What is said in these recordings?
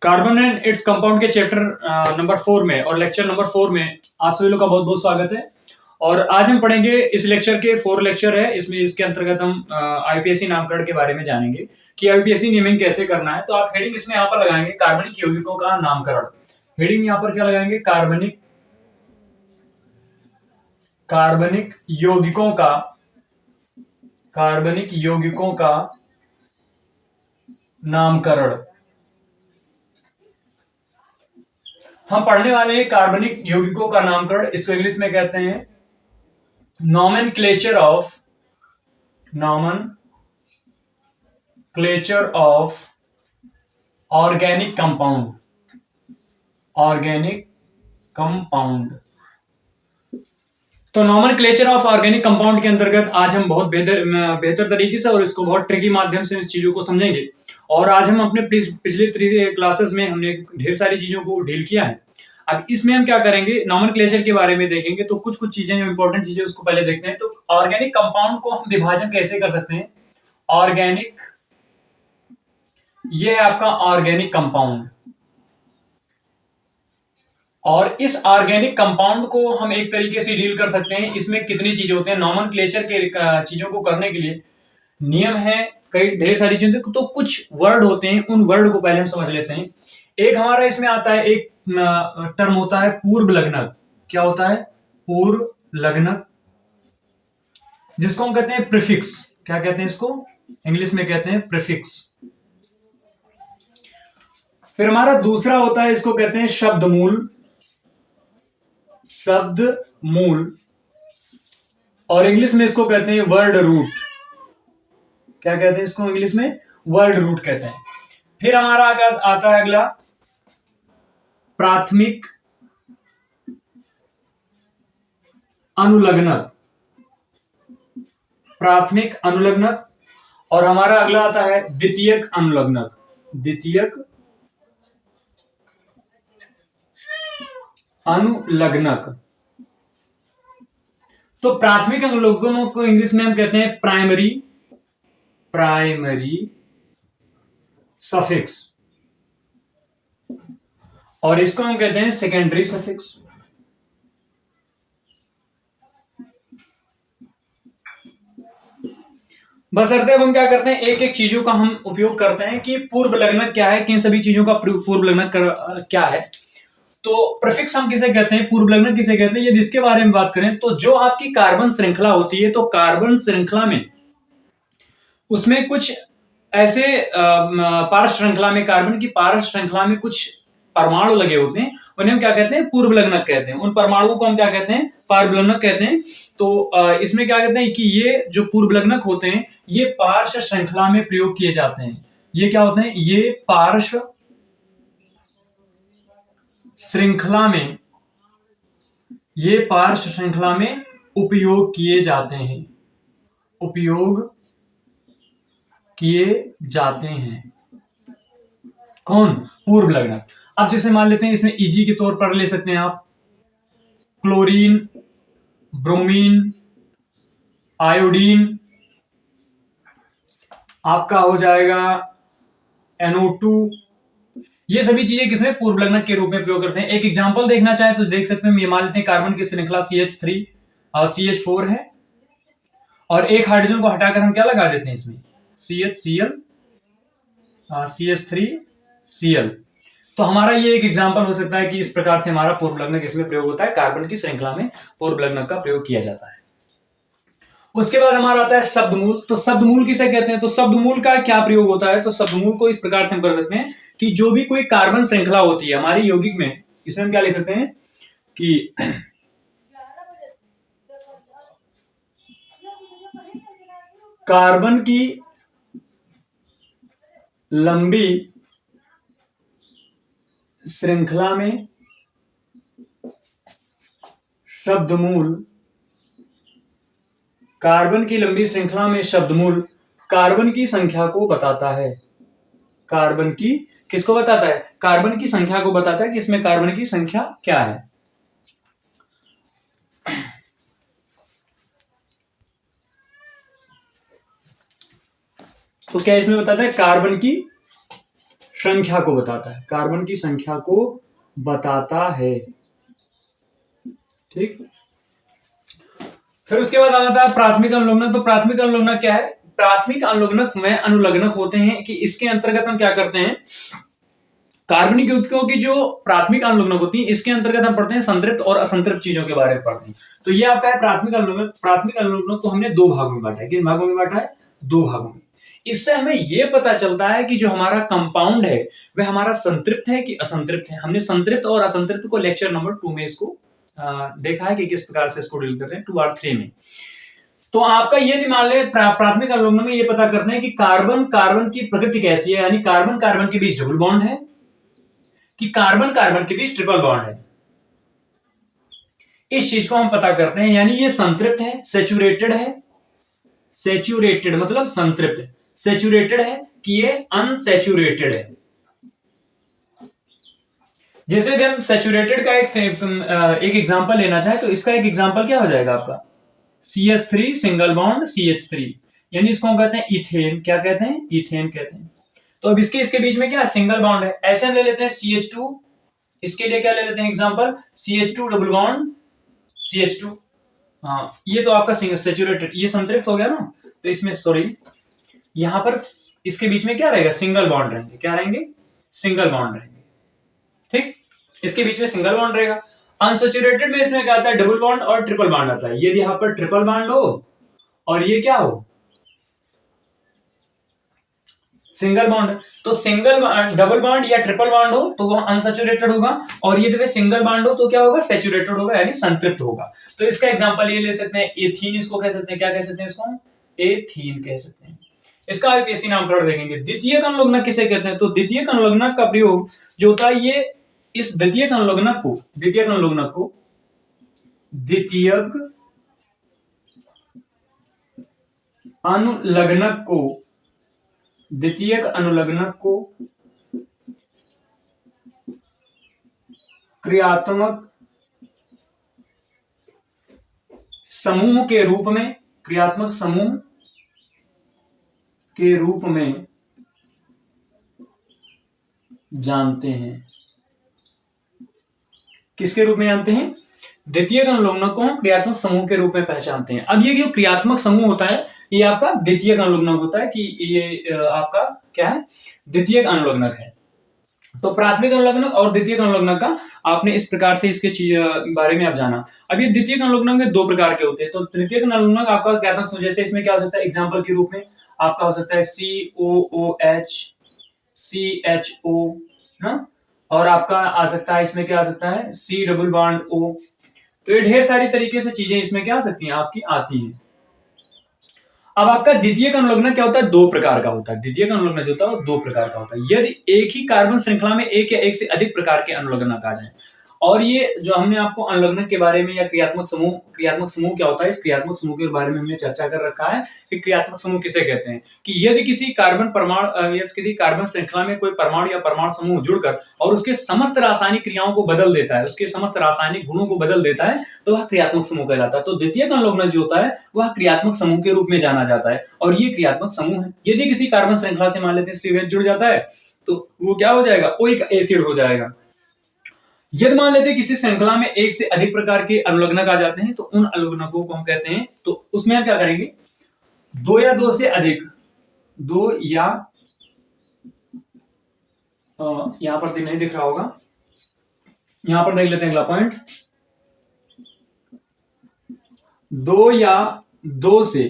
Carbon and its compound के chapter number 4 में और लेक्चर नंबर 4 में आप सभी लोग का बहुत बहुत स्वागत है। और आज हम पढ़ेंगे इस लेक्चर के 4 लेक्चर है, इसमें इसके अंतर्गत हम आईपीएससी नामकरण के बारे में जानेंगे कि आईपीएससी नेमिंग कैसे करना है। तो आप हेडिंग इसमें यहाँ पर लगाएंगे कार्बनिक यौगिकों का नामकरण। हेडिंग यहाँ पर क्या लगाएंगे, कार्बनिक यौगिकों का नामकरण। हम पढ़ने वाले हैं कार्बनिक यौगिकों का नामकरण। इसको इंग्लिश में कहते हैं नॉमेनक्लेचर ऑफ ऑर्गेनिक कंपाउंड। तो नॉमेनक्लेचर ऑफ ऑर्गेनिक कंपाउंड के अंतर्गत आज हम बहुत बेहतर तरीके से और इसको बहुत ट्रिकी माध्यम से इस चीजों को समझेंगे। और आज हम अपने पिछले 3 क्लासेस में हमने ढेर सारी चीजों को डील किया है। अब इसमें हम क्या करेंगे, नॉमेनक्लेचर के बारे में देखेंगे। तो कुछ चीजें जो इंपॉर्टेंट चीजें उसको पहले देखते हैं। तो ऑर्गेनिक कंपाउंड को हम विभाजन कैसे कर सकते हैं। ऑर्गेनिक, ये है आपका ऑर्गेनिक कंपाउंड, और इस ऑर्गेनिक कंपाउंड को हम एक तरीके से डील कर सकते हैं। इसमें कितनी चीजें होते हैं, नॉमेनक्लेचर के चीजों को करने के लिए नियम है, कई ढेर सारी चीजें। तो कुछ वर्ड होते हैं, उन वर्ड को पहले हम समझ लेते हैं। एक हमारा इसमें आता है, एक टर्म होता है पूर्व लग्नक। क्या होता है, पूर्व लग्नक, जिसको हम कहते हैं प्रीफिक्स। क्या कहते हैं इसको, इंग्लिश में कहते हैं प्रीफिक्स। फिर हमारा दूसरा होता है, इसको कहते हैं शब्दमूल, और इंग्लिश में इसको कहते हैं वर्ड रूट। क्या कहते हैं इसको, इंग्लिश में वर्ड रूट कहते हैं। फिर हमारा आता है अगला प्राथमिक अनुलग्नक, और हमारा अगला आता है द्वितीयक अनुलग्नक। तो प्राथमिक अनुलग्नकों को इंग्लिश में हम कहते हैं प्राइमरी सफिक्स, और इसको हम कहते हैं सेकेंडरी सफिक्स। बशर्ते अब हम क्या करते हैं, एक एक चीजों का हम उपयोग करते हैं कि पूर्व लग्नक क्या है, किन सभी चीजों का पूर्व लग्नक क्या है। तो प्रीफिक्स हम किसे कहते हैं, पूर्व लग्नक किसे कहते हैं, ये जिसके बारे में बात करें तो जो आपकी कार्बन श्रृंखला होती है, तो कार्बन श्रृंखला में उसमें कुछ ऐसे पारस श्रृंखला में, कार्बन की पारस श्रृंखला में कुछ परमाणु लगे होते हैं, उन्हें हम क्या कहते हैं, पूर्व लग्नक कहते हैं। उन परमाणुओं को हम क्या कहते हैं, पार्श्व लग्नक कहते हैं। तो इसमें क्या कहते हैं कि ये जो पूर्व लग्नक होते हैं, ये पार्श्व श्रृंखला में प्रयोग किए जाते हैं। ये क्या होते हैं, ये पार्श्व श्रृंखला में उपयोग किए जाते हैं। कौन, पूर्व लग्नक। अब जैसे मान लेते हैं, इसमें इजी के तौर पर ले सकते हैं आप क्लोरीन, ब्रोमीन, आयोडीन, आपका हो जाएगा NO2। ये सभी चीजें किसमें, पूर्व लग्नक के रूप में प्रयोग करते हैं। एक एग्जांपल देखना चाहे तो देख सकते हैं, ये मान लेते हैं कार्बन की श्रृंखला CH3 और CH4 है, और एक हाइड्रोजन को हटाकर हम क्या लगा देते हैं इसमें, CHCl, CH3Cl। तो हमारा ये एक एग्जांपल हो सकता है कि इस प्रकार से हमारा पूर्व लग्नक इसमें प्रयोग होता है, कार्बन की श्रृंखला में पूर्व लग्नक का प्रयोग किया जाता है। उसके बाद हमारा आता है शब्दमूल। तो शब्दमूल किसे कहते हैं, तो शब्दमूल का क्या प्रयोग होता है। तो शब्दमूल को इस प्रकार से हम कर सकते हैं कि जो भी कोई कार्बन श्रृंखला होती है हमारी यौगिक में, इसमें हम क्या लिख सकते हैं कि कार्बन की लंबी श्रृंखला में शब्दमूल, कार्बन की लंबी श्रृंखला में शब्दमूल कार्बन की संख्या को बताता है। कार्बन की किसको बताता है, कार्बन की संख्या को बताता है कि इसमें कार्बन की संख्या क्या है। तो क्या इसमें बताता है, कार्बन की संख्या को बताता है, कार्बन की संख्या को बताता है। ठीक, फिर उसके बाद आता है प्राथमिक अनुलग्नक। तो प्राथमिक अनुलग्नक क्या है? प्राथमिक अनुलग्नक में अनुलग्नक होते हैं कि इसके अंतर्गत हम क्या करते हैं, कार्बनिक युग्मकों की जो प्राथमिक अनुलग्नक होती है इसके अंतर्गत हम पढ़ते हैं संतृप्त और असंतृप्त चीजों के बारे में पढ़ते हैं। तो ये आपका है प्राथमिक अनुलग्नक। प्राथमिक अनुलग्नक को हमने दो भागों में बांटा है। किन भागों में बांटा है? दो भागों में। इससे हमें यह पता चलता है कि जो हमारा कंपाउंड है वह हमारा संतृप्त है कि असंतृप्त है। हमने संतृप्त और असंतृप्त को लेक्चर नंबर 2 में इसको देखा है कि किस प्रकार से इसको डील करते हैं, 2 और 3 में। तो आपका ये दिमाग ले प्राथमिक अनुलग्नक में ये पता करते हैं कि कार्बन कार्बन की प्रकृति कैसी है, यानी कार्बन कार्बन के बीच डबल बॉन्ड है कि कार्बन कार्बन के बीच ट्रिपल बॉन्ड है। इस चीज को हम पता करते हैं, यानी ये संतृप्त है, सेचुरेटेड है, सेचुरेटेड मतलब संतृप्त, सेचुरेटेड है कि ये अनसेचुरेटेड है। जैसे यदि हम सेचुरेटेड का एक एग्जांपल लेना चाहे तो इसका एक एग्जांपल क्या हो जाएगा आपका, CH3 सिंगल बॉन्ड CH3, यानी इसको हम कहते हैं इथेन। क्या कहते हैं? इथेन कहते हैं। तो अब इसके बीच में क्या सिंगल बॉन्ड है। ऐसे हम ले लेते हैं CH2, इसके लिए क्या ले लेते हैं example, CH2 double bond CH2। हाँ, ये तो आपका सेचुरेटेड, ये संतृप्त हो गया ना। तो इसमें सॉरी यहां पर इसके बीच में क्या रहेगा, सिंगल बॉन्ड रहेंगे। क्या रहेंगे? सिंगल बॉन्ड रहेंगे। ठीक, इसके बीच में सिंगल बॉन्ड रहेगा। अनसेचुरेटेड में इसमें क्या आता है, डबल बॉन्ड और ट्रिपल बॉन्ड आता है। यदि यहां पर ट्रिपल बॉन्ड हो और ये क्या हो, सिंगल बॉन्ड, तो सिंगल डबल बॉन्ड या ट्रिपल बॉन्ड हो तो वो अनसेचुरेटेड होगा, और यदि सिंगल बॉन्ड हो तो क्या होगा, सेचुरेटेड होगा, यानी संतृप्त होगा। तो इसका एग्जांपल ये ले सकते हैं एथीन, इसको कह सकते हैं, क्या कह सकते हैं इसको, एथीन कह सकते हैं। इसका एक ऐसी नामकरण देखेंगे। द्वितीयक अनुलग्नक किसे कहते हैं? तो द्वितीयक अनुलग्नक का प्रयोग जो होता है, ये इस द्वितीयक अनुलग्नक को द्वितीयक अनुलग्नक को द्वितीयक अनुलग्नक को द्वितीयक अनुलग्नक को क्रियात्मक समूह के रूप में, क्रियात्मक समूह के रूप में जानते हैं। किसके रूप में जानते हैं? द्वितीयक अनुलग्नक को हम क्रियात्मक समूह के रूप में पहचानते हैं। अब ये जो क्रियात्मक समूह होता है ये आपका द्वितीयक अनुलग्नक होता है, कि ये आपका क्या है, द्वितीयक अनुलग्नक है। तो प्राथमिक अनुलग्नक और द्वितीयक अनुलग्नक का आपने इस प्रकार से इसके बारे में आप जाना। अब ये द्वितीयक अनुलग्नक में दो प्रकार के होते हैं। तो तृतीयक अनुलग्नक आपका क्रियात्मक समूह, जैसे इसमें क्या हो सकता है, एग्जाम्पल के रूप में आपका हो सकता है COOH, CHO ना, और आपका आ सकता है इसमें क्या आ सकता है, C डबल बॉन्ड O। तो ये ढेर सारी तरीके से चीजें इसमें क्या आ सकती हैं, आपकी आती हैं। अब आपका द्वितीयक अनुलग्नक क्या होता है, दो प्रकार का होता है। द्वितीयक अनुलग्नक जो होता है वो दो प्रकार का होता है। यदि एक ही कार्बन श्रृंखला में एक या एक से अधिक प्रकार के अनुलग्नक आ जाए, और ये जो हमने आपको अनुलग्नक के बारे में या क्रियात्मक समूह क्या होता है, इस क्रियात्मक समूह के बारे में हमने चर्चा कर रखा है कि क्रियात्मक समूह किसे कहते हैं। कि यदि किसी कार्बन परमाणु या किसी कार्बन श्रृंखला में कोई परमाणु या परमाणु समूह जुड़कर और उसके समस्त रासायनिक क्रियाओं को बदल देता है, उसके समस्त रासायनिक गुणों को बदल देता है, तो वह क्रियात्मक समूह कहलाता है। तो द्वितीयक अनुलग्नक जो होता है वह क्रियात्मक समूह के रूप में जाना जाता है, और ये क्रियात्मक समूह है। यदि किसी कार्बन श्रृंखला से मान लेते हैं COH जुड़ जाता है तो वो क्या हो जाएगा, ओइक एसिड हो जाएगा। यदि मान लेते हैं किसी श्रृंखला में एक से अधिक प्रकार के अनुलग्नक आ जाते हैं तो उन अनुलग्नकों को हम कहते हैं, तो उसमें हम क्या करेंगे, दो या दो से अधिक, दो या यहां पर नहीं दिख रहा होगा, यहां पर देख लेते हैं अगला पॉइंट, दो या दो से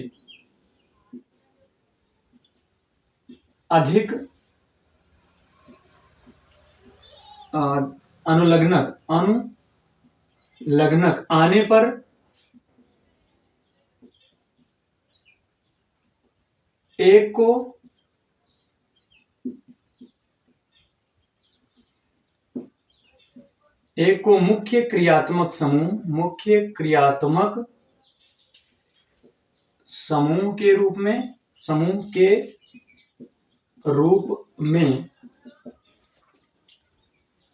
अधिक अनुलग्नक आने पर एक को मुख्य क्रियात्मक समूह के रूप में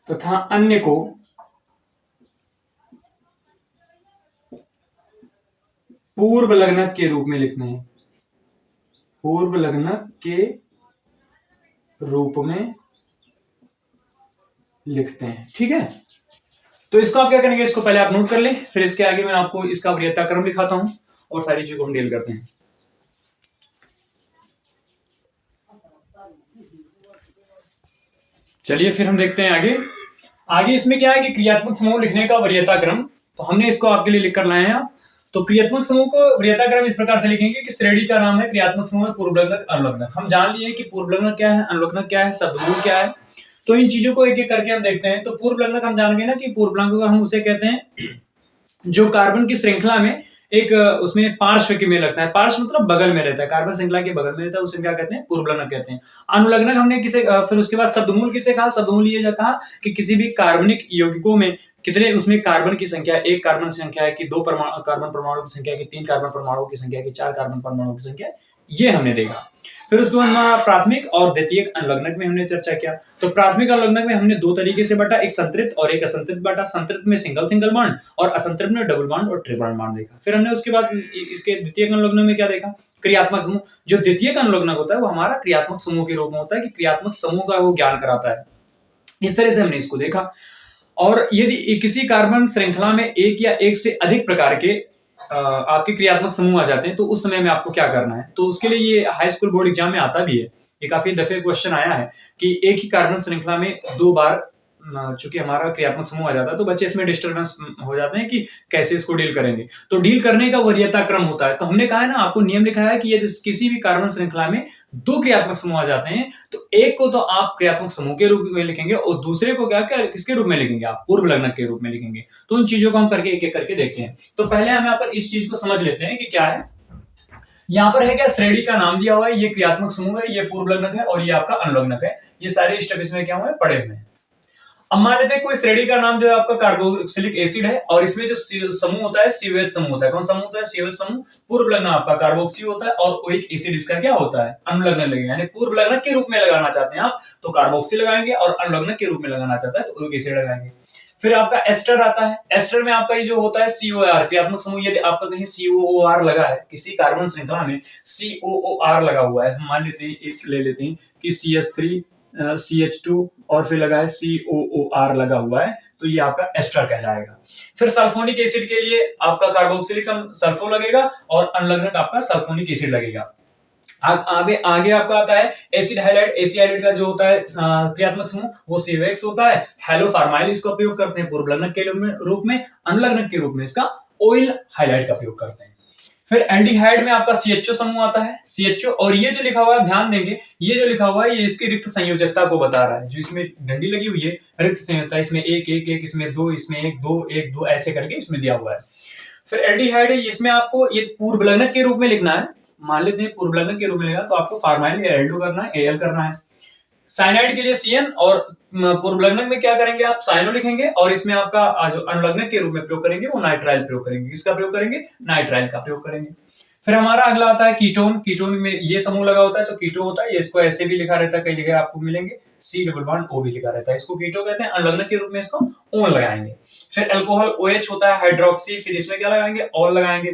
तथा अन्य को पूर्व लग्नक के रूप में लिखना है। पूर्व लग्नक के रूप में लिखते हैं। ठीक है, तो इसको आप क्या करेंगे, इसको पहले आप नोट कर लें, फिर इसके आगे मैं आपको इसका वरीयता क्रम दिखाता हूं और सारी चीजों को हम डील करते हैं। चलिए फिर हम देखते हैं आगे। आगे इसमें क्या है कि क्रियात्मक समूह लिखने का वरीयता क्रम, तो हमने इसको आपके लिए लिख कर लाए हैं। तो क्रियात्मक समूह को वरीयता क्रम इस प्रकार से लिखेंगे कि श्रेणी का नाम है क्रियात्मक समूह, पूर्वलग्नक, अनुलग्नक। हम जान लिए कि पूर्वलग्नक क्या है, अनुलग्नक क्या है, शब्दमूल क्या है। तो इन चीजों को एक एक करके हम देखते हैं। तो पूर्वलग्नक हम जान गए ना कि पूर्वलग्नक हम उसे कहते हैं जो कार्बन की श्रृंखला में एक उसमें पार्श्व के में लगता है। पार्श्व मतलब बगल में रहता है, कार्बन श्रृंखला के बगल में रहता है, उसे क्या कहते हैं, पूर्वलग्नक कहते हैं। अनुलग्नक हमने किसे फिर उसके बाद शब्दमूल किसे कहा, शब्दमूल ये कहा कि किसी भी कार्बनिक यौगिकों में कितने उसमें कार्बन की संख्या, एक कार्बन संख्या है कि दो कार्बन परमाणु की संख्या की, तीन कार्बन परमाणु की संख्या की, चार कार्बन परमाणु की संख्या, ये हमने देखा। फिर उसके बाद हमारा प्राथमिक और द्वितीयक अनुलग्नक में हमने चर्चा किया। तो प्राथमिक अनुलग्नक में हमने दो तरीके से बांटा, एक संतृप्त और एक असंतृप्त बांटा। संतृप्त में सिंगल सिंगल बॉन्ड और असंतृप्त में डबल बॉन्ड और ट्रिपल बॉन्ड देखा। फिर हमने उसके बाद इसके द्वितीयक अनुलग्नक में क्या देखा, क्रियात्मक समूह। जो द्वितीयक अनुलग्नक होता है वो हमारा क्रियात्मक समूह के रूप में होता है, कि क्रियात्मक समूह का वो ज्ञान कराता है। इस तरह से हमने इसको देखा। और यदि किसी कार्बन श्रृंखला में एक या एक से अधिक प्रकार के आपके क्रियात्मक समूह आ जाते हैं, तो उस समय में आपको क्या करना है। तो उसके लिए ये हाई स्कूल बोर्ड एग्जाम में आता भी है, ये काफी दफे क्वेश्चन आया है कि एक ही कार्बन श्रृंखला में दो बार चूंकि हमारा क्रियात्मक समूह आ जाता है, तो बच्चे इसमें डिस्टर्बेंस हो जाते हैं कि कैसे इसको डील करेंगे। तो डील करने का वरीयता क्रम होता है। तो हमने कहा है ना, आपको नियम लिखा है कि यदि किसी भी कार्बन श्रृंखला में दो क्रियात्मक समूह आ जाते हैं, तो एक को तो आप क्रियात्मक समूह के रूप में लिखेंगे और दूसरे को क्या किसके रूप में लिखेंगे, आप पूर्वलग्नक के रूप में लिखेंगे। तो उन चीजों को हम करके एक एक करके देखते हैं। तो पहले हम यहाँ पर इस चीज को समझ लेते हैं कि क्या है। यहाँ पर है क्या, श्रेणी का नाम दिया हुआ है, ये क्रियात्मक समूह है, ये पूर्वलग्नक है और ये आपका अनुलग्नक है। ये सारे स्टेप इसमें क्या हुए, पड़े हुए हैं। अब मान लेते हैं कोई श्रेणी का नाम जो है आपका कार्बोक्सिलिक एसिड है, और इसमें जो समूह होता है COH समूह होता है। कौन समूह होता है, COH समूह। पूर्वलग्न आपका कार्बोक्सी होता है और ओइक एसिड इसका क्या होता है, अनुलग्न लगेगा। यानी पूर्वलग्न के रूप में लगाना चाहते हैं आप तो कार्बोक्सी लगाएंगे, और अनुलग्न के रूप में लगाना चाहता है तो ओइक एसिड लगाएंगे। फिर आपका एस्टर आता है। एस्टर में आपका ये जो होता है COR, क्रियात्मक समूह। यदि आपका कहीं COOR लगा है, किसी कार्बन श्रृंखला में COOR लगा हुआ है, मान लेते हैं एक ले लेते हैं कि CH3 CH2 और फिर लगा है COOR लगा हुआ है, तो ये आपका एस्टर कहलाएगा। फिर सल्फोनिक एसिड के लिए आपका कार्बोक्सिलिक सल्फो लगेगा और अनुलग्नक आपका सल्फोनिक एसिड लगेगा। आगे आपका आता है एसिड हाइलाइड। एसिड हाइलाइड का जो होता है क्रियात्मक समूह वो COX होता है। हेलोफार्माइल इसका प्रयोग करते हैं पूर्वलग्नक के रूप में, अनुलग्नक के रूप में इसका ऑयल हाइलाइड का प्रयोग करते हैं। फिर एल्डिहाइड में आपका CHO समूह आता है, CHO। और ये जो लिखा हुआ है, ध्यान देंगे, ये जो लिखा हुआ है ये इसकी रिक्त संयोजकता को बता रहा है। जो इसमें डंडी लगी हुई है, रिक्त संयोजकता, इसमें एक एक एक, इसमें दो, इसमें एक दो, एक दो, ऐसे करके इसमें दिया हुआ है। फिर एल्डिहाइड है, इसमें आपको ये पूर्वलग्नक के रूप में लिखना है। मान लेते हैं पूर्वलग्नक के रूप में लिखना, तो आपको फार्माइल एल्डो करना है, Al करना है। साइनाइड के लिए CN, और पूर्वलग्नक में क्या करेंगे आप, साइनो लिखेंगे, और इसमें आपका जो अनुलग्नक के रूप में प्रयोग करेंगे वो नाइट्राइल प्रयोग करेंगे। किसका प्रयोग करेंगे, नाइट्राइल का प्रयोग करेंगे। फिर हमारा अगला आता है कीटोन। कीटोन में ये समूह लगा होता है तो कीटो होता है। इसको ऐसे भी लिखा रहता है, कई जगह आपको मिलेंगे C डबल बॉन्ड O भी लिखा रहता है, इसको कीटो कहते हैं। अनुलग्नक के रूप में इसको ओन लगाएंगे। फिर अल्कोहल OH होता है, हाइड्रोक्सी, फिर इसमें क्या लगाएंगे, ऑल लगाएंगे।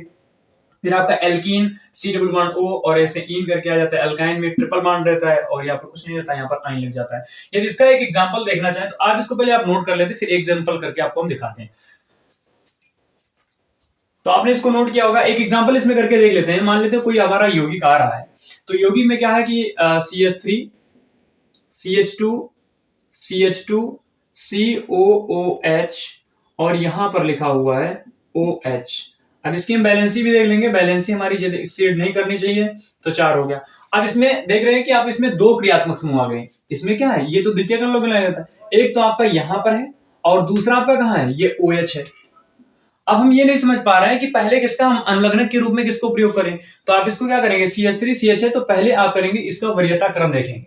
फिर आपका alkene C double bond O, और ऐसे इन करके आ जाता है। अल्काइन में ट्रिपल बॉन्ड रहता है और यहाँ पर कुछ नहीं रहता है, यहाँ पर आइन लग जाता है। यदि इसका एक एग्जांपल देखना चाहें तो आप इसको पहले आप नोट कर लेते, फिर एग्जांपल करके आपको हम दिखाते हैं। तो आपने इसको नोट किया होगा, एक एग्जांपल इसमें करके देख लेते हैं। मान लेते हैं कोई हमारा यौगिक आ रहा है, तो यौगिक में क्या है कि CH3 CH2 CH2 COOH और यहां पर लिखा हुआ है OH। अब इसकी हम बैलेंसी भी देख लेंगे। बैलेंसी हमारी यदि एक्सीड नहीं करनी चाहिए तो 4 हो गया। अब इसमें देख रहे हैं कि आप इसमें दो क्रियात्मक समूह आ गए। इसमें क्या है, ये तो द्वितीयक अनुलग्न लगाया जाता है। एक तो आपका यहां पर है और दूसरा आपका कहां है, ये OH है। अब हम ये नहीं समझ पा रहे हैं कि पहले किसका हम अनुलग्नक के रूप में किसको प्रयोग करें। तो आप इसको क्या करेंगे, CH3 CH है, तो पहले आप करेंगे इसका वरीयता क्रम देखेंगे।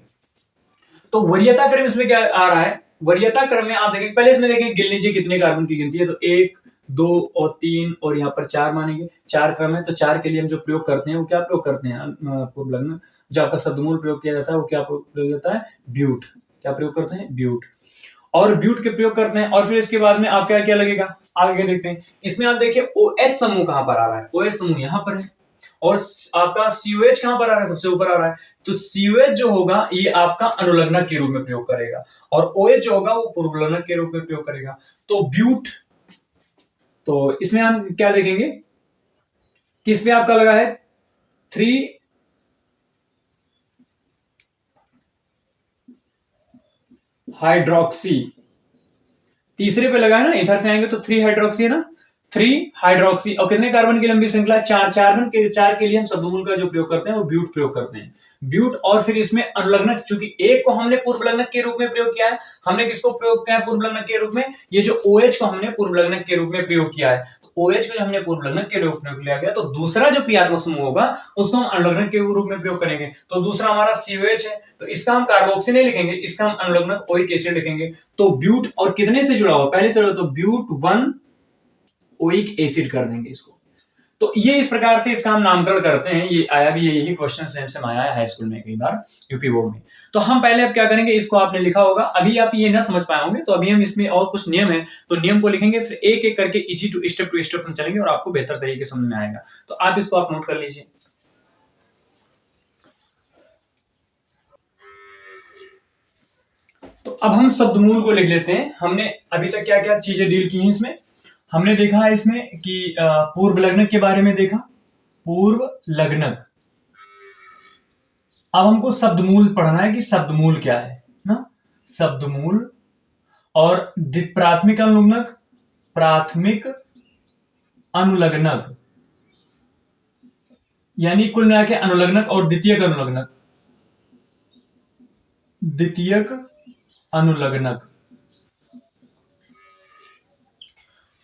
तो वरीयता क्रम इसमें क्या आ रहा है, वरीयता क्रम में आप देखेंगे, पहले इसमें देखेंगे गिन लीजिए कितने कार्बन की गिनती है। तो 1 2 और 3 और यहाँ पर 4 मानेंगे, 4 क्रम है। तो 4 के लिए हम जो प्रयोग करते हैं वो क्या प्रयोग करते हैं, पूर्वलग्न। जो आपका शब्दमूल प्रयोग किया जाता है वो क्या प्रयोग होता है, ब्यूट। क्या प्रयोग करते हैं, ब्यूट। और ब्यूट के प्रयोग करते हैं। और फिर इसके बाद में आप क्या क्या लगेगा, आगे देखते हैं। इसमें आप देखिए OH समूह कहां पर आ रहा है, OH समूह यहां पर है। और आपका COH कहां पर आ रहा है, सबसे ऊपर आ रहा है, तो COH जो होगा ये आपका अनुलग्नक के रूप में प्रयोग करेगा और OH जो होगा वो पूर्वलग्नक के रूप में प्रयोग करेगा। तो ब्यूट, तो इसमें हम क्या देखेंगे, किस पे आपका लगा है 3 हाइड्रोक्सी, तीसरे पे लगा है ना, इधर से आएंगे तो 3 हाइड्रोक्सी है ना, 3 हाइड्रोक्सी, और कितने कार्बन की लंबी श्रृंखला, 4 चार के लिए हम शब्दमूल का जो प्रयोग करते हैं वो ब्यूट प्रयोग करते हैं, ब्यूट। और फिर इसमें अनुलग्नक, चूंकि एक को हमने पूर्वलग्नक के रूप में प्रयोग किया है, हमने किसको प्रयोग किया है पूर्वलग्नक के रूप में, ये जो OH को हमने पूर्वलग्नक के रूप में प्रयोग किया है, तो OH को हमने पूर्वलग्नक के रूप में लिया गया, तो दूसरा जो क्रियात्मक समूह होगा उसको हम अनुलग्नक के रूप में प्रयोग करेंगे। तो दूसरा हमारा COH है, तो इसका हम कार्बोक्सी नहीं लिखेंगे, इसका हम अनुलग्नक ओइक एसिड लिखेंगे। तो ब्यूट और कितने से जुड़ा हुआ, पहले से जुड़ा, तो ब्यूट 1 ओइक एसिड कर देंगे इसको। तो ये इस प्रकार से इसका हम नामकरण करते हैं। ये आया भी, यही क्वेश्चन सेम सेम आया है हाई स्कूल में कई बार, यूपी बोर्ड में। तो हम पहले अब क्या करेंगे, इसको आपने लिखा होगा, अभी आप ये ना समझ पाए होंगे, तो अभी हम इसमें और कुछ नियम है, तो नियम को लिखेंगे, फिर एक एक करके इजी टू स्टेप हम चलेंगे और आपको बेहतर तरीके समझ में आएगा। तो आप इसको आप नोट कर लीजिए। तो अब हम शब्दमूल को लिख लेते हैं। हमने अभी तक क्या क्या चीजें डील की हैं इसमें, हमने देखा है इसमें कि पूर्व लग्नक के बारे में देखा, पूर्व लग्नक। अब हमको शब्दमूल पढ़ना है कि शब्दमूल क्या है ना, शब्दमूल। और प्राथमिक अनुलग्नक, प्राथमिक अनुलग्नक, यानी कुल मिला के अनुलग्नक और द्वितीयक अनुलग्नक, द्वितीयक अनुलग्नक।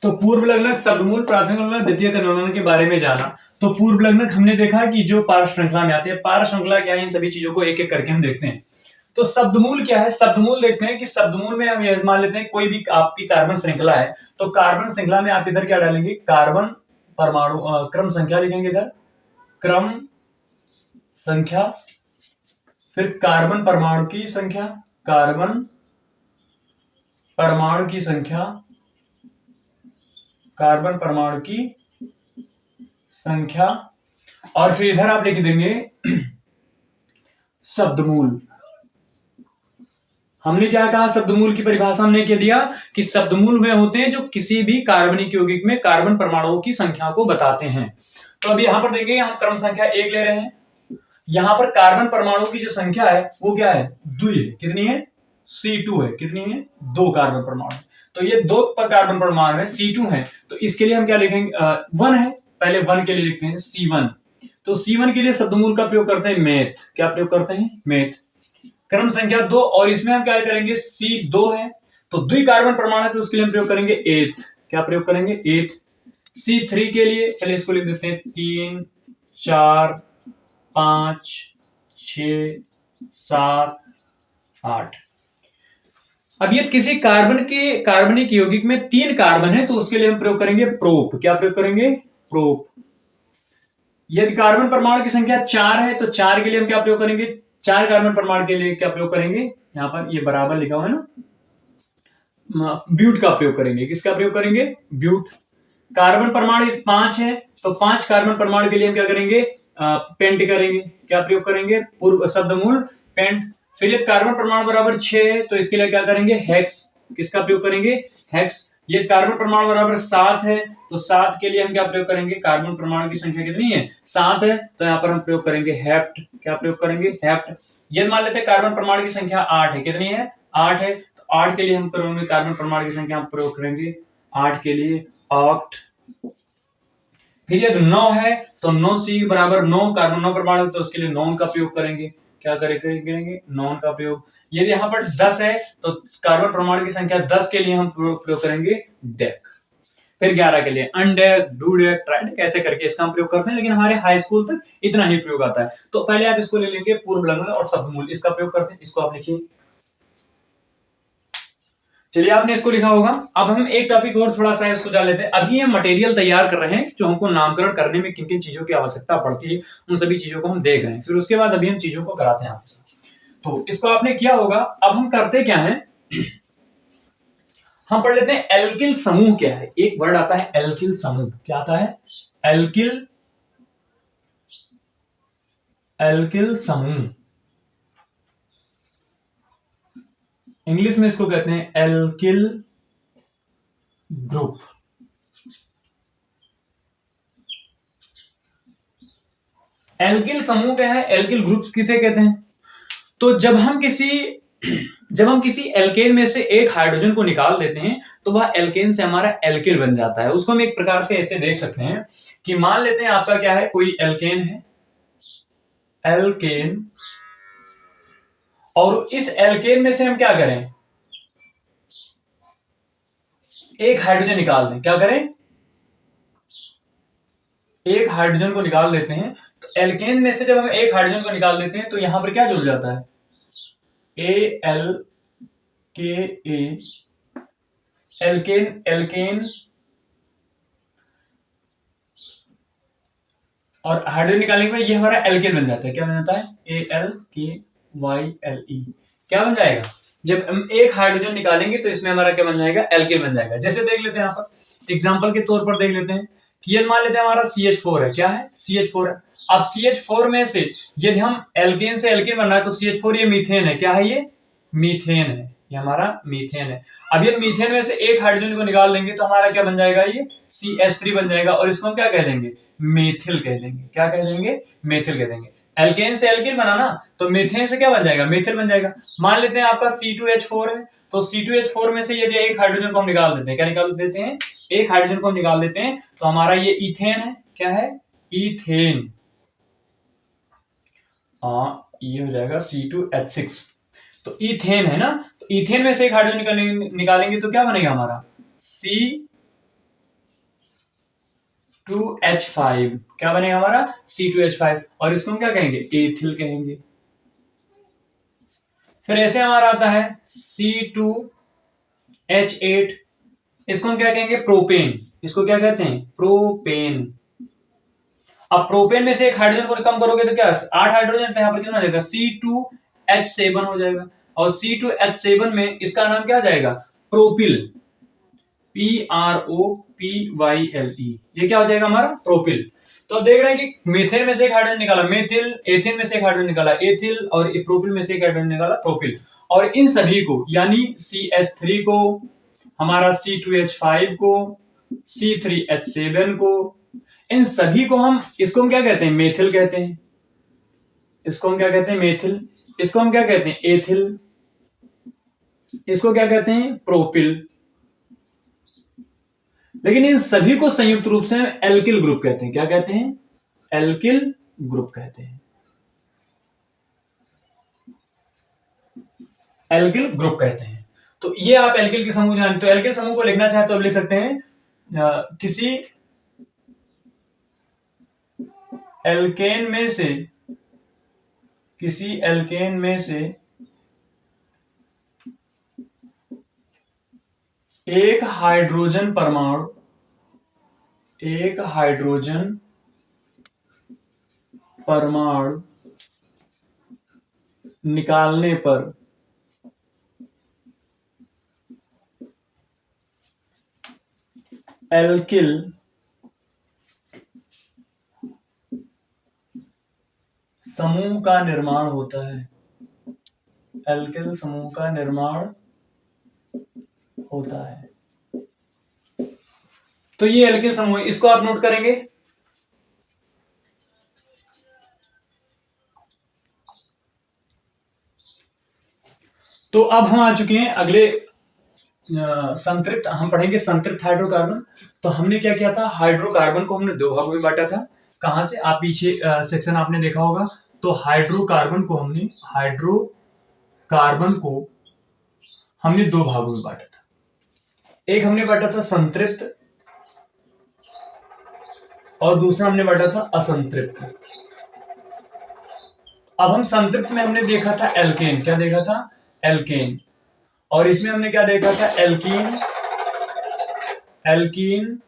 तो पूर्व लग्नक, शब्दमूल, प्राथमिक अनुलग्नक, द्वितीयक अनुलग्नक के बारे में जाना। तो पूर्व लग्नक हमने देखा कि जो पार श्रृंखला में आते हैं, पार श्रृंखला क्या है, इन सभी चीजों को एक एक करके हम देखते हैं। तो शब्दमूल क्या है, शब्दमूल देखते हैं कि शब्दमूल में हम यह मान लेते हैं कोई भी आपकी कार्बन श्रृंखला है, तो कार्बन श्रृंखला में आप इधर क्या डालेंगे, कार्बन परमाणु क्रम संख्या लिखेंगे, इधर क्रम संख्या, फिर कार्बन परमाणु की संख्या, कार्बन परमाणु की संख्या, कार्बन परमाणु की संख्या, और फिर इधर आप लिख देंगे शब्दमूल। हमने क्या कहा, शब्दमूल की परिभाषा हमने क्या दिया कि शब्दमूल वे होते हैं जो किसी भी कार्बनिक यौगिक में कार्बन परमाणुओं की संख्या को बताते हैं। तो अब यहां पर देखेंगे, हम क्रम संख्या 1 ले रहे हैं, यहां पर कार्बन परमाणु की जो संख्या है वो क्या है, 2 है, कितनी है, C2 है, कितनी है, 2 कार्बन परमाणु। तो ये 2 कार्बन परमाणु है, C2 है, तो इसके लिए हम क्या लिखेंगे, 1 है, पहले 1 के लिए लिखते हैं C1। तो C1 के लिए शब्दमूल का प्रयोग करते हैं मेथ, क्या प्रयोग करते हैं, मेथ। क्रम संख्या 2, और इसमें हम क्या करेंगे, C2 है, तो 2 कार्बन परमाणु है, तो उसके लिए हम प्रयोग करेंगे एथ, क्या प्रयोग करेंगे, एथ। C3 के लिए चलिए इसको लिख देते हैं 3 4 5 6 7 8। अब ये किसी कार्बन के कार्बनिक यौगिक में 3 कार्बन है, तो उसके लिए हम प्रयोग करेंगे प्रोप, क्या प्रयोग करेंगे, प्रोप। यदि कार्बन परमाणु की संख्या 4 है, तो 4 के लिए हम क्या प्रयोग करेंगे, 4 कार्बन परमाणु के लिए क्या प्रयोग करेंगे, यहां पर ये बराबर लिखा हुआ है ना, ब्यूट का प्रयोग करेंगे, किसका प्रयोग करेंगे, ब्यूट। कार्बन परमाणु 5 है, तो 5 कार्बन परमाणु के लिए हम क्या करेंगे, पेंट करेंगे, क्या प्रयोग करेंगे, पूर्व शब्दमूल पेंट। फिर ये कार्बन परमाणु बराबर 6 है, तो इसके लिए क्या करेंगे, हेक्स, किसका प्रयोग करेंगे, हेक्स। ये कार्बन परमाणु बराबर 7 है, तो 7 के लिए हम क्या प्रयोग करेंगे, कार्बन परमाणु की संख्या कितनी है, 7 है, तो यहाँ पर हम प्रयोग करेंगे हेप्ट, क्या प्रयोग करेंगे, हेप्ट। ये मान लेते हैं कार्बन परमाणु की संख्या 8 है, कितनी है, 8 है, तो 8 के लिए हम करेंगे कार्बन परमाणु की संख्या हम प्रयोग करेंगे 8 के लिए ऑक्ट। फिर यदि 9 है, तो 9C बराबर 9 कार्बन 9 परमाणु, तो उसके लिए नॉन का प्रयोग करेंगे, क्या करेंगे, नॉन का प्रयोग। यदि यहाँ पर 10 है, तो कार्बन परमाणु की संख्या 10 के लिए हम प्रयोग करेंगे डेक। फिर 11 के लिए अनडेक, डूडेक, ट्राइडेक, ऐसे करके इसका हम प्रयोग करते हैं, लेकिन हमारे हाई स्कूल तक इतना ही प्रयोग आता है। तो पहले आप इसको ले लेंगे पूर्व लग्न और शब्दमूल, इसका प्रयोग करते हैं, इसको आप लिखिए। चलिए आपने इसको लिखा होगा। अब हम एक टॉपिक और थोड़ा सा इसको जान लेते हैं। अभी हम मटेरियल तैयार कर रहे हैं, जो हमको नामकरण करने में किन किन चीजों की आवश्यकता पड़ती है, उन सभी चीजों को हम देख रहे हैं। फिर उसके बाद अभी हम चीजों को कराते हैं आपके साथ। तो इसको आपने किया होगा। अब हम करते क्या है, हम पढ़ लेते हैं एल्किल समूह क्या है। एक वर्ड आता है एल्किल समूह, क्या आता है, एल्किल एल्किल समूह, इंग्लिश में इसको कहते हैं एल्किल ग्रुप। एल्किल समूह क्या है, एल्किल ग्रुप किसे कहते हैं? तो जब हम किसी एल्केन में से एक हाइड्रोजन को निकाल देते हैं तो वह एल्केन से हमारा एल्किल बन जाता है। उसको हम एक प्रकार से ऐसे देख सकते हैं कि मान लेते हैं आपका क्या है, कोई एल्केन है, एल्केन, और इस एल्केन में से हम क्या करें, एक हाइड्रोजन निकाल दें। क्या करें, एक हाइड्रोजन को निकाल देते हैं। तो एल्केन में से जब हम एक हाइड्रोजन को निकाल देते हैं तो यहां पर क्या जुड़ जाता है, ए एल के ए, एल्केन, एल्केन और हाइड्रोजन निकालने के बाद ये हमारा एल्केन बन जाता है। क्या बन जाता है, ए एल के वाई एल ई। क्या बन जाएगा, जब हम एक हाइड्रोजन निकालेंगे तो इसमें हमारा क्या बन जाएगा, एल्केन बन जाएगा। जैसे देख लेते हैं यहाँ पर एग्जांपल के तौर पर देख लेते हैं कि ये मान लेते हैं हमारा CH4 है। क्या है, CH4 है। अब CH4 में से यदि हम एल्केन से एल्केन बनना है तो CH4 ये मीथेन है। क्या है, ये मीथेन है, ये हमारा मीथेन है। अब ये मीथेन में से एक हाइड्रोजन को निकाल देंगे तो हमारा क्या बन जाएगा, ये CH3 बन जाएगा और इसको हम क्या कह देंगे, मेथिल कह देंगे। क्या कह देंगे, मेथिल कह देंगे। एल्केन से एल्केन बना ना, तो मीथेन से क्या बन जाएगा, मेथिल बन जाएगा। मान लेते हैं आपका C2H4 है, तो C2H4 में से यदि एक हाइड्रोजन को हम निकाल देते हैं, क्या निकाल देते हैं, एक हाइड्रोजन को हम निकाल देते हैं तो हमारा ये इथेन है। क्या है, इथेन। ये हो जाएगा C2H6। तो इथेन है ना, तो इथेन में से एक हाइड्रोजन निकालेंगे तो क्या बनेगा हमारा C2H5। क्या बनेगा हमारा C2H5, और इसको हम क्या कहेंगे, एथिल कहेंगे। फिर ऐसे हमारा आता है C2H8, इसको हम क्या कहेंगे, प्रोपेन। इसको क्या कहते हैं, प्रोपेन। अब प्रोपेन में से एक हाइड्रोजन को कम करोगे तो क्या, 8 हाइड्रोजन तो यहां पर कितना हो जाएगा, C2H7 हो जाएगा। और C2H7 में इसका नाम क्या जाएगा, प्रोपिल, PROPYLE। ये क्या हो जाएगा हमारा, प्रोपिल। तो अब देख रहे हैं कि मेथिल में से एक हाइड्रोजन निकाला मेथिल, एथिल में से एक हाइड्रोजन निकाला एथिल, और प्रोपिल में से एक हाइड्रोजन निकाला प्रोपिल। और इन सभी को यानी CH3 को, हमारा C2H5 को, C3H7 को, इन सभी को हम, इसको हम क्या कहते हैं, मेथिल कहते हैं। इसको हम क्या कहते हैं, मेथिल। इसको हम क्या कहते हैं, एथिल। इसको क्या कहते हैं, प्रोपिल। लेकिन इन सभी को संयुक्त रूप से एल्किल ग्रुप कहते हैं। क्या कहते हैं, एल्किल ग्रुप कहते हैं, एल्किल ग्रुप कहते हैं। तो ये आप एल्किल के समूह जानते हो। एल्किल समूह को लिखना चाहे तो आप लिख सकते हैं किसी एल्केन में से एक हाइड्रोजन परमाणु निकालने पर एल्किल समूह का निर्माण होता है। एल्किल समूह का निर्माण होता है। तो ये एल्किल समूह, इसको आप नोट करेंगे। तो अब हम आ चुके हैं अगले संतृप्त, हम पढ़ेंगे संतृप्त हाइड्रोकार्बन। तो हमने क्या किया था, हाइड्रोकार्बन को हमने दो भागों में बांटा था। कहां से, आप पीछे सेक्शन आपने देखा होगा। तो हाइड्रोकार्बन को हमने दो भागों में बांटा था। एक हमने बांटा था संतृप्त और दूसरा हमने बांटा था असंतृप्त। अब हम संतृप्त में हमने देखा था एल्केन। क्या देखा था, एल्केन। और इसमें हमने क्या देखा था, एल्कीन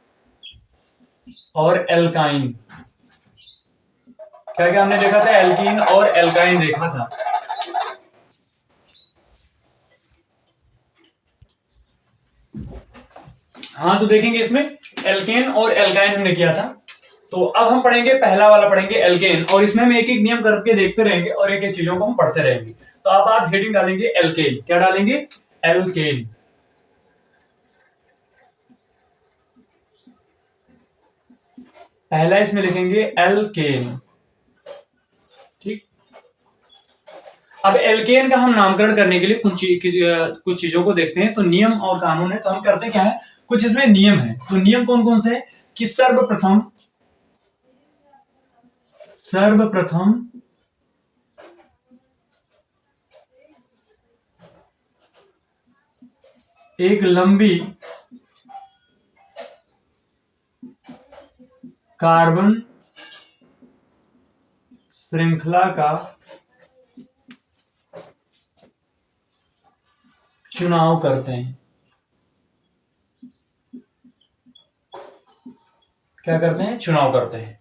और एल्काइन। क्या क्या हमने देखा था, एल्कीन और एल्काइन देखा था। हाँ, तो देखेंगे इसमें एल्केन और एल्काइन हमने किया था। तो अब हम पढ़ेंगे, पहला वाला पढ़ेंगे एल्केन, और इसमें हम एक एक नियम करके देखते रहेंगे और एक एक चीजों को हम पढ़ते रहेंगे। तो अब आप हेडिंग डालेंगे एल्केन, क्या डालेंगे? एल्केन। पहला इसमें लिखेंगे एल्केन, ठीक। अब एल्केन का हम नामकरण करने के लिए कुछ चीजों को देखते हैं। तो नियम और कानून है, तो हम करते क्या है, कुछ इसमें नियम है। तो नियम कौन कौन से है कि सर्वप्रथम एक लंबी कार्बन श्रृंखला का चुनाव करते हैं। क्या करते हैं? चुनाव करते हैं।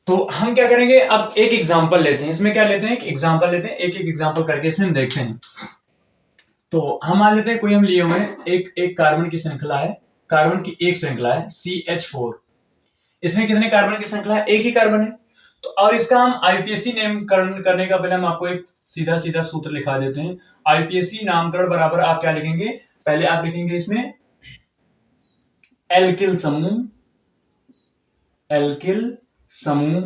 तो हम क्या करेंगे, अब एक एग्जांपल लेते हैं। इसमें क्या लेते हैं? एक एग्जांपल लेते हैं, एक एक एग्जांपल करके इसमें हम देखते हैं। तो हम मान लेते हैं कोई हम लिए हुए हैं एक कार्बन की श्रृंखला है, कार्बन की एक श्रृंखला है CH4। इसमें कितने कार्बन की श्रृंखला है? एक ही कार्बन है। तो और इसका हम आईपीएसी नामकरण करने का पहले हम आपको एक सीधा सीधा सूत्र लिखा देते हैं। आईपीएसी नामकरण बराबर आप क्या लिखेंगे? पहले आप लिखेंगे इसमें एल्किल समूह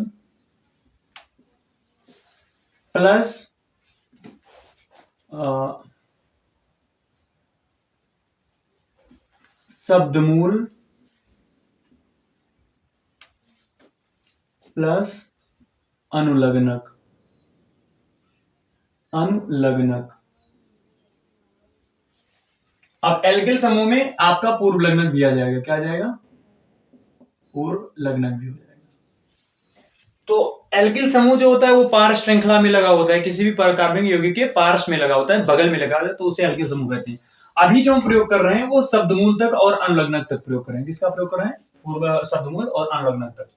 प्लस शब्दमूल प्लस अनुलग्नक। अब एल्किल समूह में आपका पूर्व लग्नक भी आ जाएगा। क्या आ जाएगा? पूर्व लग्नक भी हो जाएगा। तो एल्किल समूह जो होता है वो पार्श्व श्रृंखला में लगा होता है, किसी भी कार्बनिक यौगिक के पार्श्व में लगा होता है, बगल में लगा होता है, तो उसे एल्किल समूह कहते हैं। अभी जो हम प्रयोग कर रहे हैं वो शब्दमूल तक और अनुलग्नक तक प्रयोग कर रहे हैं। किसका प्रयोग कर रहे हैं? पूर्व शब्दमूल और अनुलग्नक तक।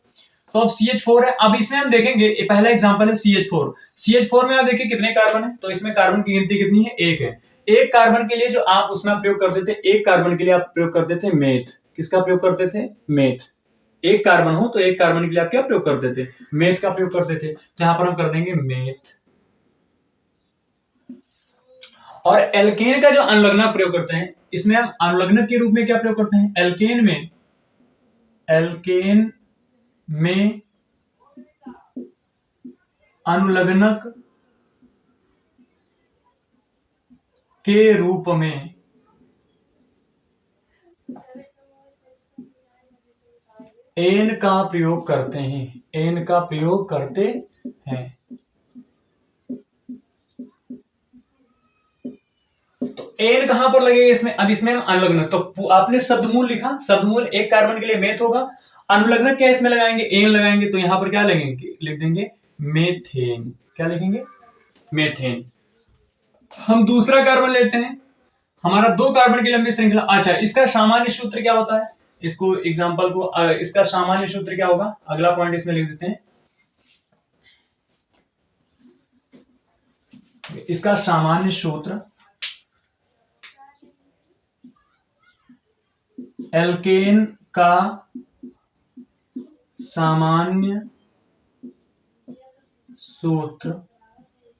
तो अब CH4 है। अब इसमें हम देखेंगे, पहला एग्जांपल है CH4। CH4 में आप देखिए कितने कार्बन है, तो इसमें कार्बन की गिनती कितनी है? एक है। एक कार्बन के लिए जो आप उसमें प्रयोग करते थे, एक कार्बन के लिए आप प्रयोग करते थे मेथ। किसका प्रयोग करते थे? मेथ। एक कार्बन हो तो एक कार्बन के लिए आप क्या प्रयोग करते थे? मेथ का प्रयोग करते थे। तो यहां पर हम कर देंगे मेथ। और एल्केन का जो अनुलग्नक प्रयोग करते हैं, इसमें हम अनुलग्नक के रूप में क्या प्रयोग करते हैं? एल्केन में अनुलग्नक के रूप में एन का प्रयोग करते हैं। तो एन कहां पर लगेगा इसमें? अब इसमें हम अनुलग्नक, तो आपने शब्दमूल लिखा, शब्दमूल एक कार्बन के लिए मेथ होगा। अनुलग्नक क्या इसमें लगाएंगे? एन लगाएंगे, तो यहां पर क्या लगेंगे? लिख देंगे मेथेन। क्या लिखेंगे? मेथेन। हम दूसरा कार्बन लेते हैं, हमारा दो कार्बन की लंबी श्रृंखला। अच्छा, इसका सामान्य सूत्र क्या होता है? इसको एग्जांपल को इसका सामान्य सूत्र क्या होगा? अगला पॉइंट इसमें लिख देते हैं। इसका सामान्य सूत्र एल्केन का सामान्य सूत्र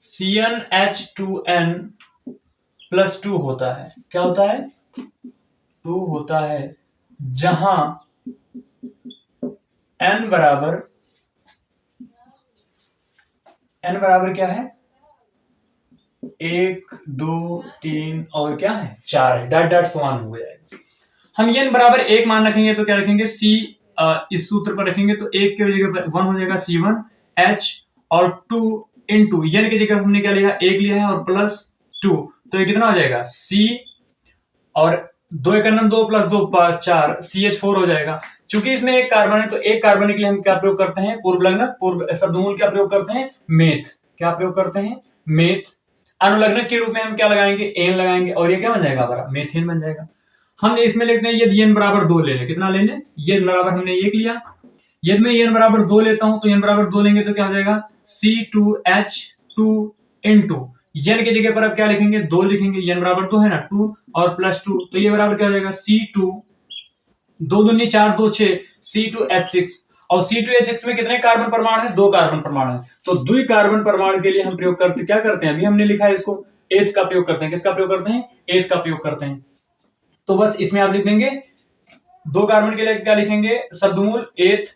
CnH2n+2 होता है। क्या होता है? 2 होता है, जहां n बराबर क्या है? 1 2 3 और क्या है? 4 है। डॉट डॉट सो ऑन हो जाएगा। हम n बराबर 1 मान रखेंगे तो क्या रखेंगे? C इस सूत्र पर रखेंगे तो 1 की जगह पर 1 हो जाएगा C1H, और 2 इंटू n की जगह हमने क्या लिया? 1 लिया है, और प्लस 2, तो ये कितना हो जाएगा? C और 2 1 2 प्लस 2 4 CH4 हो जाएगा। चूंकि इसमें एक कार्बन है तो एक कार्बन के लिए हम क्या प्रयोग करते हैं? पूर्व लग्नक। पूर्व शब्दमूल क्या प्रयोग करते हैं? मेथ। क्या प्रयोग करते हैं? मेथ। अनुलग्नक के रूप में हम क्या लगाएंगे? एन लगाएंगे, और ये क्या बन जाएगा? हमारा मेथेन बन जाएगा। हम इसमें लेते हैं यदि n बराबर 2 ले लें। कितना लेने? n बराबर हमने 1 लिया, यदि मैं n बराबर 2 लेता हूं तो n बराबर 2 लेंगे तो क्या हो जाएगा? C2H2 इंटू n की जगह पर अब क्या लिखेंगे? 2 लिखेंगे, n बराबर 2 है ना, 2 और प्लस 2, तो ये बराबर क्या हो जाएगा? C2 2 दूनी 4, 2 6, C2H6। और C2H6 में कितने कार्बन परमाणु है? 2 कार्बन परमाणु है। तो द्वि कार्बन परमाणु के लिए हम प्रयोग करते क्या करते हैं? अभी हमने लिखा है इसको, एथ का प्रयोग करते हैं। किसका प्रयोग करते हैं? एथ का प्रयोग करते हैं। तो बस इसमें आप लिख देंगे 2 कार्बन के लिए क्या लिखेंगे? शब्दमूल एथ।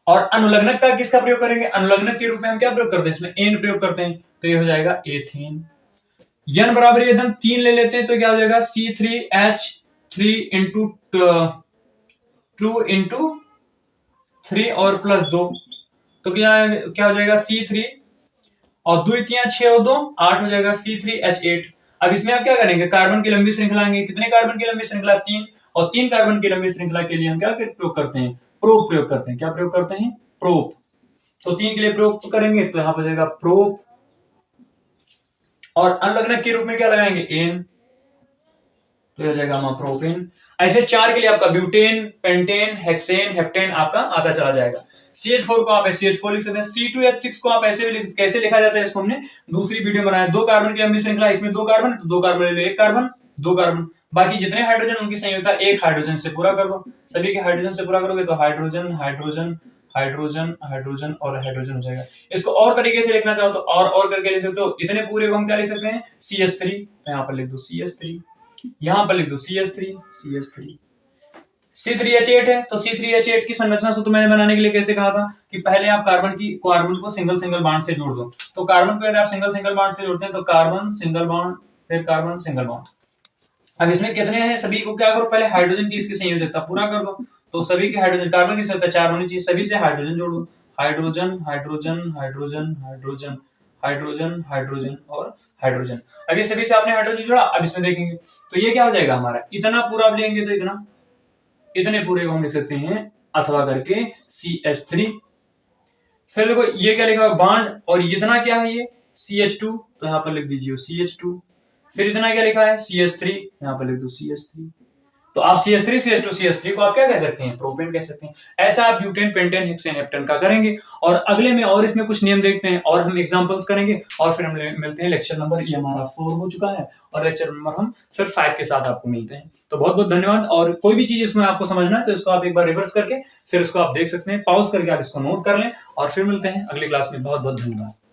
और अनुलग्नक का किसका प्रयोग करेंगे? अनुलग्नक के रूप में हम क्या प्रयोग करते हैं? इसमें एन प्रयोग करते हैं। तो ये हो जाएगा एथेन। n बराबर एकदम 3 ले लेते हैं तो क्या हो जाएगा? C3H3 इंटू 2 इंटू 3 और प्लस 2। तो क्या हो जाएगा? C3 और 2 3 6 और 2 8 हो जाएगा C3H8। अब इसमें आप क्या करेंगे? कार्बन की लंबी श्रृंखला लेंगे। कितने कार्बन की लंबी श्रृंखला? 3। और 3 कार्बन की लंबी श्रृंखला के लिए हम क्या प्रयोग करते हैं? प्रोप प्रयोग करते हैं। क्या प्रयोग करते हैं? प्रोप। तो 3 के लिए प्रयोग करेंगे तो यहां पर जाएगा प्रोप। और अनुलग्नक के रूप में क्या लगाएंगे? एन। तो यह जाएगा हमारा प्रोपेन। ऐसे 4 के लिए आपका ब्यूटेन, पेंटेन, हेक्सेन, हेप्टेन आपका आता चला जाएगा। CH4 को आप CH4 लिख सकते हैं। C2H6 को आप ऐसे भी लिख सकते हैं। कैसे लिखा जाता है इसको हमने दूसरी वीडियो बनाया। 2 कार्बन की लंबी श्रृंखला, इसमें 2 कार्बन, तो 2 कार्बन ले लो, 1 कार्बन, 2 कार्बन, बाकी जितने हाइड्रोजन उनकी संयोजकता 1 हाइड्रोजन से पूरा कर दो। सभी के हाइड्रोजन से पूरा करोगे तो हाइड्रोजन, हाइड्रोजन, हाइड्रोजन, हाइड्रोजन और हाइड्रोजन हो जाएगा। इसको और तरीके से लिखना चाहो तो और करके लिख सकते हो। इतने पूरे को हम क्या लिख सकते हैं? CH3। यहां पर लिख दो CH3, यहां पर लिख दो CH3, CH3। C3H8 है तो C3H8 की संरचना सूत्र मैंने बनाने के लिए कैसे कहा था कि पहले आप कार्बन को सिंगल सिंगल बॉन्ड से जोड़ दो। तो कार्बन को यदि आप सिंगल सिंगल बॉन्ड से जोड़ते हैं तो कार्बन सिंगल बॉन्ड, फिर कार्बन सिंगल बॉन्ड। अब इसमें कितने हैं? सभी को क्या करो? पहले हाइड्रोजन की इसकी संयोजकता पूरा कर दो। तो सभी के हाइड्रोजन, कार्बन की संख्या 4 होनी चाहिए, सभी से हाइड्रोजन जोड़ दो। Hydrogen, hydrogen, hydrogen, hydrogen, hydrogen, hydrogen और हाइड्रोजन। अब ये सभी से आपने हाइड्रोजन जोड़ा। अब इसमें देखेंगे तो ये क्या हो जाएगा हमारा? इतना पूरा आप लेंगे तो इतने पूरे को हम लिख सकते हैं अथवा करके CH3। फिर देखो ये क्या लिखा हुआ? बॉन्ड। और इतना क्या है? ये CH2। तो यहां पर लिख दीजिए CH2। फिर इतना क्या लिखा है? CH3। यहां पर लिख दो CH3। तो आप CH3 CH2 CH3 को आप क्या कह सकते हैं? प्रोपेन कह सकते हैं। ऐसा आप ब्यूटेन, पेंटेन, हेक्सेन, हेप्टेन का करेंगे। और अगले में और इसमें कुछ नियम देखते हैं और हम एग्जांपल्स करेंगे और फिर हम मिलते हैं लेक्चर नंबर, ये हमारा 4 हो चुका है और लेक्चर नंबर हम फिर 5 के साथ आपको मिलते हैं। तो बहुत बहुत धन्यवाद। और कोई भी चीज इसमें आपको समझना है तो इसको आप एक बार रिवर्स करके फिर उसको आप देख सकते हैं, पॉज करके आप इसको नोट कर लें और फिर मिलते हैं अगली क्लास में। बहुत बहुत धन्यवाद।